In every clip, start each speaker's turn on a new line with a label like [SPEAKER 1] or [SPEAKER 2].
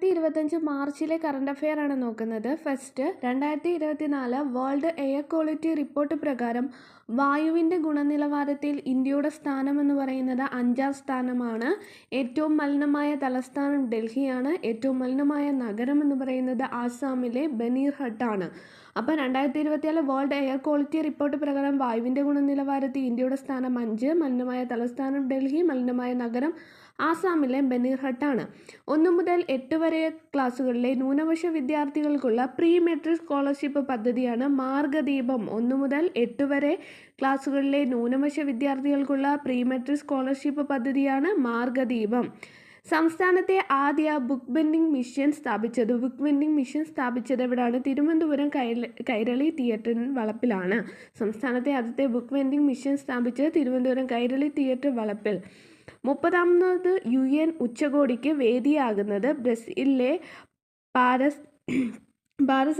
[SPEAKER 1] 2025 മാർച്ചിലെ current affair ആണ് നോക്കുന്നത്. First, 2024 world air quality report പ്രകാരം വായുവിൻ്റെ ഗുണനിലവാരത്തിൽ ഇന്ത്യയുടെ സ്ഥാനം എന്ന് പറയുന്നത് 5ാം സ്ഥാനമാണ്. ഏറ്റവും മലിനമായ തലസ്ഥാനം ഡൽഹിയാണ്. ഏറ്റവും മലിനമായ നഗരം എന്ന് പറയുന്നത് ആസാമിലെ ബനീർഹട്ടാണ്. അപ്പോൾ 2024 വേൾഡ് എയർ ക്വാളിറ്റി റിപ്പോർട്ട് പ്രകാരം വായുവിൻ്റെ ഗുണനിലവാരത്തിൽ ഇന്ത്യയുടെ സ്ഥാനം 5, മലിനമായ തലസ്ഥാനം ഡൽഹി, മലിനമായ നഗരം ആസാമിലെ ബനീർഹട്ടാണ്. 1 മുതൽ 8 വരെ ക്ലാസ്സുകളിലെ ന്യൂനപക്ഷ വിദ്യാർത്ഥികൾക്കുള്ള പ്രീ മെട്രിക് സ്കോളർഷിപ്പ് പദ്ധതിയാണ് മാർഗദീപം. 1 മുതൽ 8 വരെ ക്ലാസ്സുകളിലെ ന്യൂനപക്ഷ വിദ്യാർത്ഥികൾക്കുള്ള പ്രീ മെട്രിക് സ്കോളർഷിപ്പ് പദ്ധതിയാണ് മാർഗദീപം. സംസ്ഥാനത്തെ ആദ്യ ബുക്ക് വെൻഡിംഗ് മിഷൻ സ്ഥാപിച്ചത് എവിടെയാണ്? തിരുവനന്തപുരം കൈരളി തിയേറ്റർ വളപ്പിലാണ്. സംസ്ഥാനത്തെ ആദ്യത്തെ ബുക്ക് വെൻഡിംഗ് മിഷൻ സ്ഥാപിച്ചത് തിരുവനന്തപുരം കൈരളി തിയേറ്റർ വളപ്പിൽ. 30ാമത് UN ഉച്ചകോടിക്ക് വേദിയാകുന്നത് ബ്രസീലിലെ പാരസ്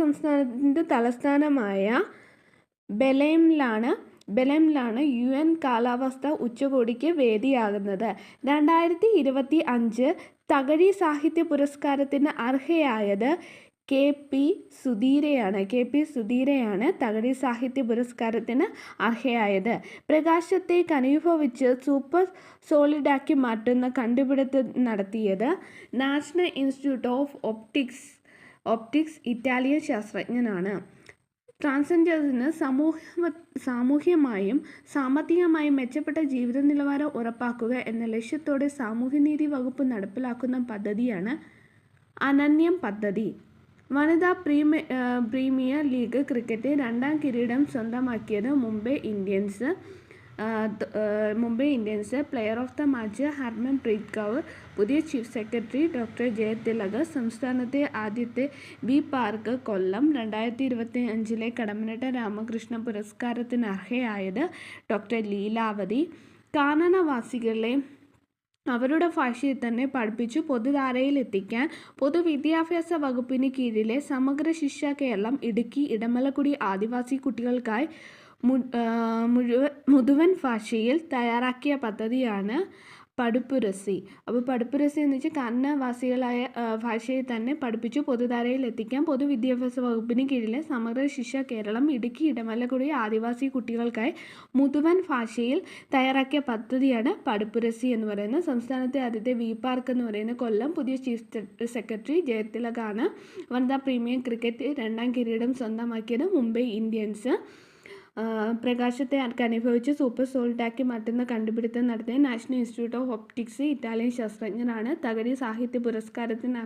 [SPEAKER 1] സംസ്ഥാനത്തിൻ്റെ തലസ്ഥാനമായ ബെലേമിലാണ്. UN കാലാവസ്ഥാ ഉച്ചകോടിക്ക് വേദിയാകുന്നത്. 2025 തകഴി സാഹിത്യ പുരസ്കാരത്തിന് അർഹയായത് KP സുധീരയാണ് തകഴി സാഹിത്യ പുരസ്കാരത്തിന് അർഹയായത്. പ്രകാശത്തെ ഘനീഭവിച്ച് സൂപ്പർ സോളിഡാക്കി മാറ്റുന്ന കണ്ടുപിടുത്തം നടത്തിയത് national institute of optics Italian ശാസ്ത്രജ്ഞനാണ്. ട്രാൻസ്ജെൻഡേഴ്സിന് സാമൂഹ്യമായും സാമ്പത്തികമായും മെച്ചപ്പെട്ട ജീവിത നിലവാരം ഉറപ്പാക്കുക എന്ന ലക്ഷ്യത്തോടെ സാമൂഹ്യനീതി വകുപ്പ് നടപ്പിലാക്കുന്ന പദ്ധതിയാണ് അനന്യം പദ്ധതി. വനിതാ പ്രീമിയർ ലീഗ് ക്രിക്കറ്റ് 2ാം കിരീടം സ്വന്തമാക്കിയത് Mumbai Indians. Player of the match Harmanpreet Kaur. പുതിയ ചീഫ് സെക്രട്ടറി ഡോക്ടർ ജയതിലക്. സംസ്ഥാനത്തെ ആദ്യത്തെ ബി പാർക്ക് കൊല്ലം. 2025 കടമ്മനിട്ട രാമകൃഷ്ണ പുരസ്കാരത്തിന് അർഹയായത് ഡോക്ടർ ലീലാവതി. കാനനവാസികളെ അവരുടെ ഭാഷയിൽ തന്നെ പഠിപ്പിച്ചു പൊതുധാരയിൽ എത്തിക്കാൻ പൊതുവിദ്യാഭ്യാസ വകുപ്പിന് കീഴിലെ സമഗ്ര ശിക്ഷ കേരളം ഇടുക്കി ഇടമലക്കുടി ആദിവാസി കുട്ടികൾക്കായി മുഴുവൻ ഭാഷയിൽ തയ്യാറാക്കിയ പദ്ധതിയാണ് പടുപ്പുരസി. അപ്പോൾ പടുപ്പുരസി എന്ന് വെച്ചാൽ കാനനവാസികളായ ഭാഷയിൽ തന്നെ പഠിപ്പിച്ചു പൊതുധാരയിൽ എത്തിക്കാൻ പൊതുവിദ്യാഭ്യാസ വകുപ്പിന് കീഴിലെ സമഗ്ര ശിക്ഷ കേരളം ഇടുക്കി ഇടമലക്കുടി ആദിവാസി കുട്ടികൾക്കായി മുഴുവൻ ഭാഷയിൽ തയ്യാറാക്കിയ പദ്ധതിയാണ് പടുപ്പുരസി എന്ന് പറയുന്നത്. സംസ്ഥാനത്തെ ആദ്യത്തെ വി പാർക്ക് എന്ന് പറയുന്നത് കൊല്ലം. പുതിയ ചീഫ് സെക്രട്ടറി ജയതിലകാണ്. വനിതാ പ്രീമിയർ ക്രിക്കറ്റ് 2ാം കിരീടം സ്വന്തമാക്കിയത് മുംബൈ ഇന്ത്യൻസ്. പ്രകാശത്തെ ഘനീഭവിച്ച് സൂപ്പർ സോളിഡാക്കി മാറ്റുന്ന കണ്ടുപിടുത്തം നടത്തിയ national institute of optics Italian ശാസ്ത്രജ്ഞനാണ്. തകഴി സാഹിത്യ പുരസ്കാരത്തിന്